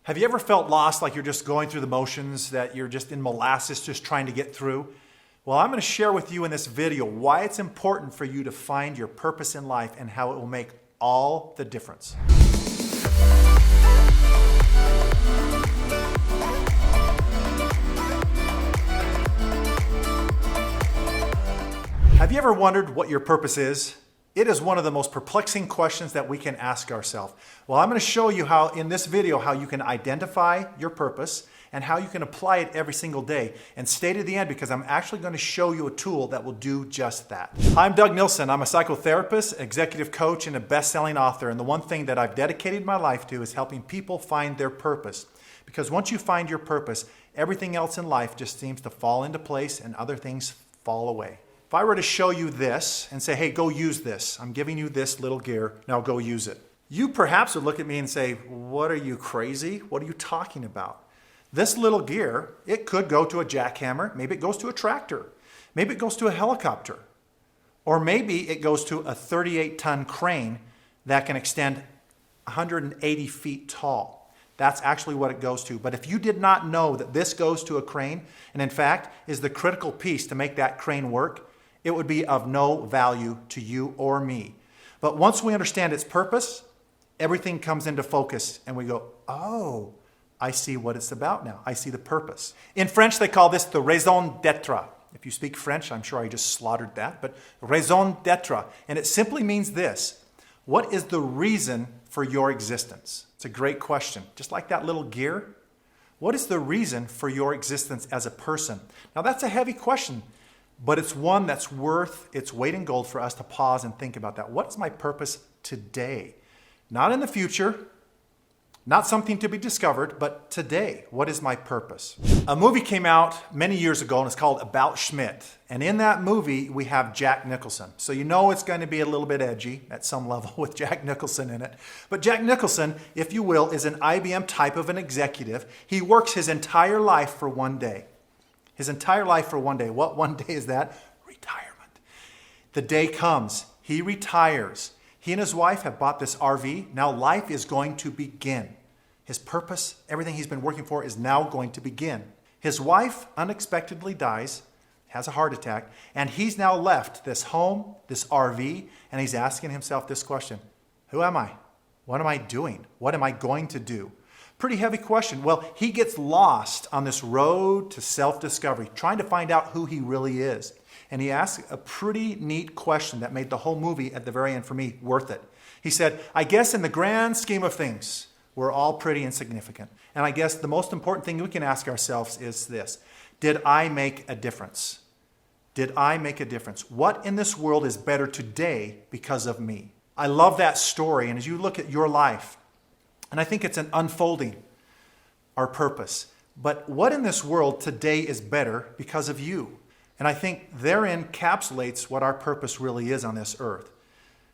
Have you ever felt lost, like you're just going through the motions, that you're just in molasses just trying to get through? Well, I'm going to share with you in this video why it's important for you to find your purpose in life and how it will make all the difference. Have you ever wondered what your purpose is? It is one of the most perplexing questions that we can ask ourselves. Well, I'm going to show you how in this video how you can identify your purpose and how you can apply it every single day. And stay to the end because I'm actually going to show you a tool that will do just that. Hi, I'm Doug Nilsson. I'm a psychotherapist, executive coach, and a best-selling author. And the one thing that I've dedicated my life to is helping people find their purpose. Because once you find your purpose, everything else in life just seems to fall into place and other things fall away. If I were to show you this and say, hey, go use this. I'm giving you this little gear. Now go use it. You perhaps would look at me and say, what are you, crazy? What are you talking about? This little gear, it could go to a jackhammer. Maybe it goes to a tractor. Maybe it goes to a helicopter. Or maybe it goes to a 38-ton crane that can extend 180 feet tall. That's actually what it goes to. But if you did not know that this goes to a crane, and in fact is the critical piece to make that crane work, it would be of no value to you or me. But once we understand its purpose, everything comes into focus and we go, oh, I see what it's about now. I see the purpose. In French, they call this the raison d'être. If you speak French, I'm sure I just slaughtered that, but raison d'être. And it simply means this: what is the reason for your existence? It's a great question. Just like that little gear, what is the reason for your existence as a person? Now that's a heavy question, but it's one that's worth its weight in gold for us to pause and think about that. What is my purpose today? Not in the future, not something to be discovered, but today, what is my purpose? A movie came out many years ago and it's called About Schmidt. And in that movie, we have Jack Nicholson. So you know it's going to be a little bit edgy at some level with Jack Nicholson in it. But Jack Nicholson, if you will, is an IBM type of an executive. He works his entire life for one day. His entire life for one day. What one day is that? Retirement. The day comes. He retires. He and his wife have bought this RV. Now life is going to begin. His purpose, everything he's been working for, is now going to begin. His wife unexpectedly dies, has a heart attack, and he's now left this home, this RV, and he's asking himself this question: who am I? What am I doing? What am I going to do? Pretty heavy question. Well, he gets lost on this road to self-discovery, trying to find out who he really is. And he asks a pretty neat question that made the whole movie at the very end for me worth it. He said, I guess in the grand scheme of things, we're all pretty insignificant. And I guess the most important thing we can ask ourselves is this: did I make a difference? Did I make a difference? What in this world is better today because of me? I love that story. And as you look at your life, and I think it's an unfolding, our purpose. But what in this world today is better because of you? And I think therein encapsulates what our purpose really is on this earth: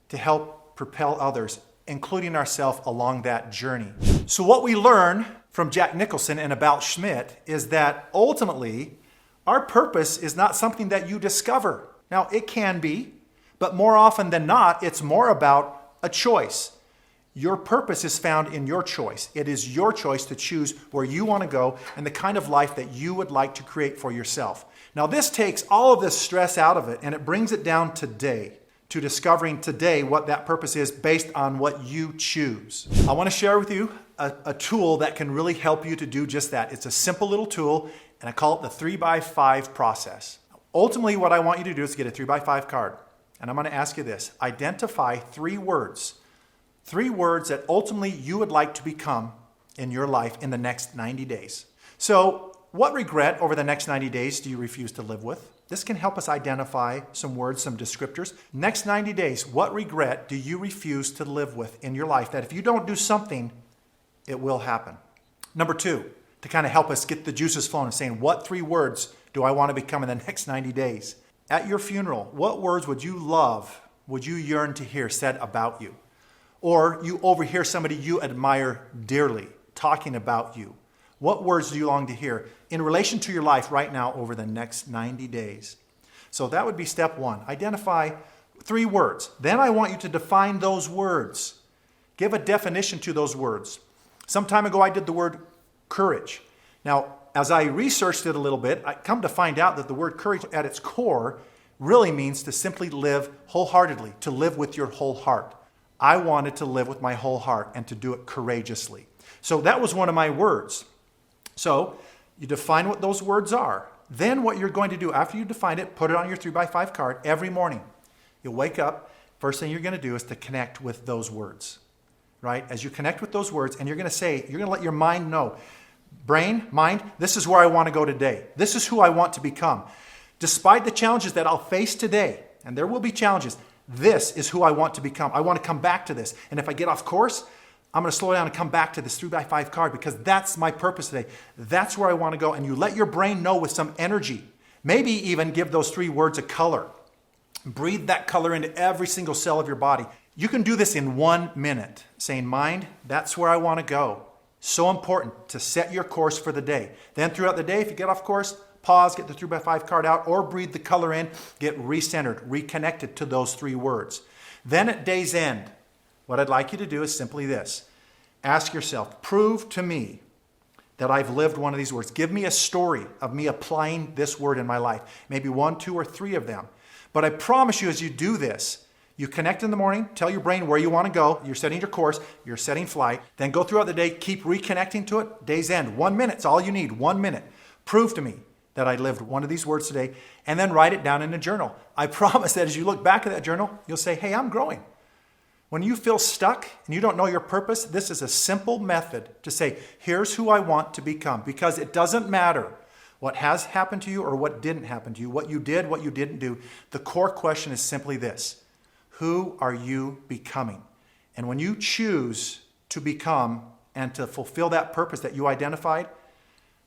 to help propel others, including ourselves, along that journey. So what we learn from Jack Nicholson and About Schmidt is that ultimately our purpose is not something that you discover. Now it can be, but more often than not, it's more about a choice. Your purpose is found in your choice. It is your choice to choose where you want to go and the kind of life that you would like to create for yourself. Now this takes all of this stress out of it and it brings it down today, to discovering today what that purpose is based on what you choose. I want to share with you a tool that can really help you to do just that. It's a simple little tool and I call it the 3x5 process. Ultimately what I want you to do is get a 3x5 card. And I'm going to ask you this: identify 3 words. 3 words that ultimately you would like to become in your life in the next 90 days. So what regret over the next 90 days do you refuse to live with? This can help us identify some words, some descriptors. Next 90 days, what regret do you refuse to live with in your life that if you don't do something, it will happen? Number 2, to kind of help us get the juices flowing and saying, what 3 words do I want to become in the next 90 days? At your funeral, what words would you love, would you yearn to hear said about you? Or you overhear somebody you admire dearly talking about you. What words do you long to hear in relation to your life right now over the next 90 days? So that would be step 1. Identify 3 words. Then I want you to define those words. Give a definition to those words. Some time ago, I did the word courage. Now, as I researched it a little bit, I come to find out that the word courage at its core really means to simply live wholeheartedly, to live with your whole heart. I wanted to live with my whole heart and to do it courageously. So that was one of my words. So you define what those words are. Then what you're going to do after you define it, put it on your 3x5 card every morning. You'll wake up, first thing you're going to do is to connect with those words, right? As you connect with those words, and you're going to say, you're going to let your mind know, brain, mind, this is where I want to go today. This is who I want to become. Despite the challenges that I'll face today, and there will be challenges, this is who I want to become. I want to come back to this. And if I get off course, I'm going to slow down and come back to this 3x5 card because that's my purpose today. That's where I want to go. And you let your brain know with some energy. Maybe even give those 3 words a color. Breathe that color into every single cell of your body. You can do this in 1 minute, saying, mind, that's where I want to go. So important to set your course for the day. Then throughout the day, if you get off course, pause, get the 3x5 card out, or breathe the color in, get recentered, reconnected to those 3 words. Then at day's end, what I'd like you to do is simply this. Ask yourself, prove to me that I've lived one of these words. Give me a story of me applying this word in my life. Maybe 1, 2, or 3 of them. But I promise you, as you do this, you connect in the morning, tell your brain where you want to go. You're setting your course, you're setting flight. Then go throughout the day, keep reconnecting to it. Day's end, 1 minute's all you need, 1 minute. Prove to me that I lived one of these words today, and then write it down in a journal. I promise that as you look back at that journal, you'll say, hey, I'm growing. When you feel stuck and you don't know your purpose, this is a simple method to say, here's who I want to become. Because it doesn't matter what has happened to you or what didn't happen to you, what you did, what you didn't do. The core question is simply this: who are you becoming? And when you choose to become and to fulfill that purpose that you identified,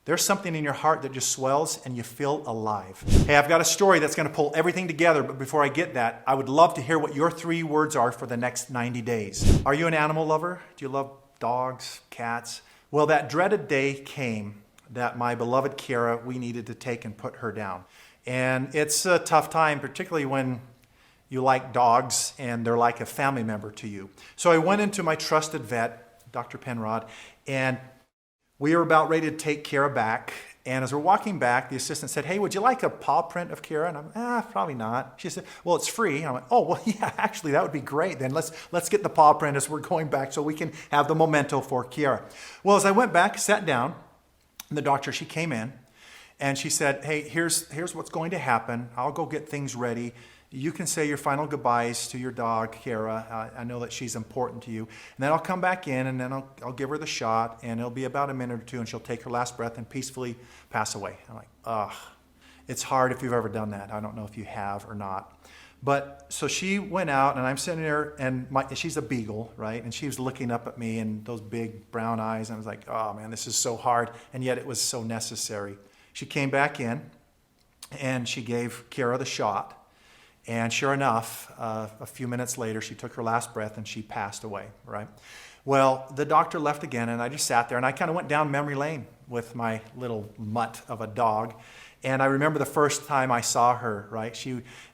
there's something in your heart that just swells and you feel alive. Hey, I've got a story that's going to pull everything together, but before I get that, I would love to hear what your 3 words are for the next 90 days. Are you an animal lover? Do you love dogs, cats? Well, that dreaded day came that my beloved Kiara, we needed to take and put her down. And it's a tough time, particularly when you like dogs and they're like a family member to you. So I went into my trusted vet, Dr. Penrod, and we were about ready to take Kiara back. And as we're walking back, the assistant said, hey, would you like a paw print of Kiara? And I'm, probably not. She said, well, it's free. And I went, oh, well, yeah, actually, that would be great. Then let's get the paw print as we're going back so we can have the memento for Kiara. Well, as I went back, sat down, and the doctor, she came in, and she said, hey, here's what's going to happen. I'll go get things ready. You can say your final goodbyes to your dog, Kiara. I know that she's important to you. And then I'll come back in, and then I'll give her the shot, and it'll be about a minute or 2, and she'll take her last breath and peacefully pass away. I'm like, ugh. It's hard if you've ever done that. I don't know if you have or not. But so she went out, and I'm sitting there, and she's a beagle, right? And she was looking up at me, and those big brown eyes, and I was like, oh, man, this is so hard, and yet it was so necessary. She came back in, and she gave Kiara the shot. And sure enough, a few minutes later, she took her last breath and she passed away, right? Well, the doctor left again, and I just sat there, and I kind of went down memory lane with my little mutt of a dog. And I remember the first time I saw her, right?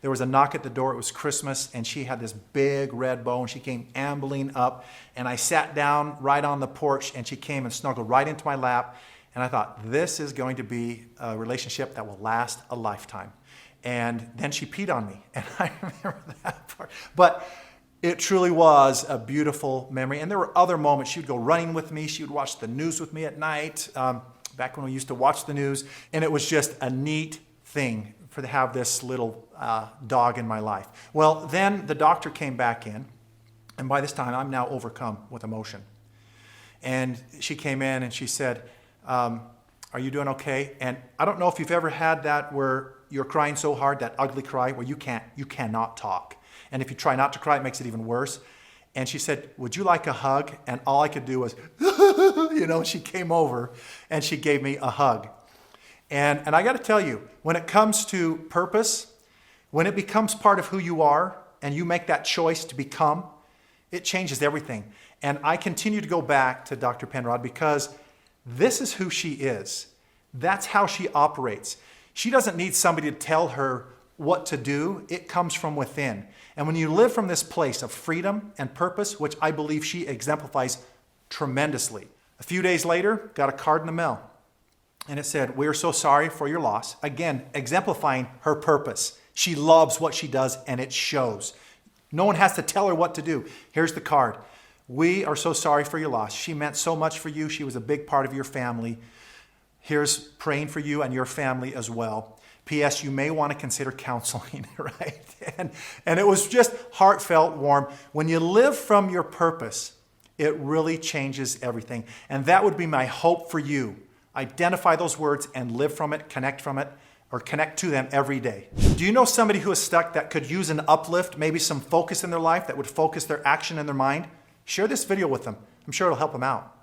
There was a knock at the door. It was Christmas, and she had this big red bow, and she came ambling up. And I sat down right on the porch, and she came and snuggled right into my lap. And I thought, this is going to be a relationship that will last a lifetime. And then she peed on me, and I remember that part. But it truly was a beautiful memory. And there were other moments. She would go running with me. She would watch the news with me at night, back when we used to watch the news. And it was just a neat thing to have this little dog in my life. Well, then the doctor came back in, and by this time, I'm now overcome with emotion. And she came in, and she said, are you doing okay? And I don't know if you've ever had that where you're crying so hard, that ugly cry where you cannot talk. And if you try not to cry, it makes it even worse. And she said, would you like a hug? And all I could do was, she came over and she gave me a hug. And I got to tell you, when it comes to purpose, when it becomes part of who you are and you make that choice to become, it changes everything. And I continue to go back to Dr. Penrod because this is who she is. That's how she operates. She doesn't need somebody to tell her what to do. It comes from within. And when you live from this place of freedom and purpose, which I believe she exemplifies tremendously, A few days later, got a card in the mail. And it said, "We are so sorry for your loss." Again, exemplifying her purpose. She loves what she does, and it shows. No one has to tell her what to do. Here's the card. "We are so sorry for your loss. She meant so much for you. She was a big part of your family. Here's praying for you and your family as well. P.S. You may want to consider counseling," right? And it was just heartfelt, warm. When you live from your purpose, it really changes everything. And that would be my hope for you. Identify those words and live from it, connect from it, or connect to them every day. Do you know somebody who is stuck that could use an uplift, maybe some focus in their life that would focus their action and their mind? Share this video with them. I'm sure it'll help them out.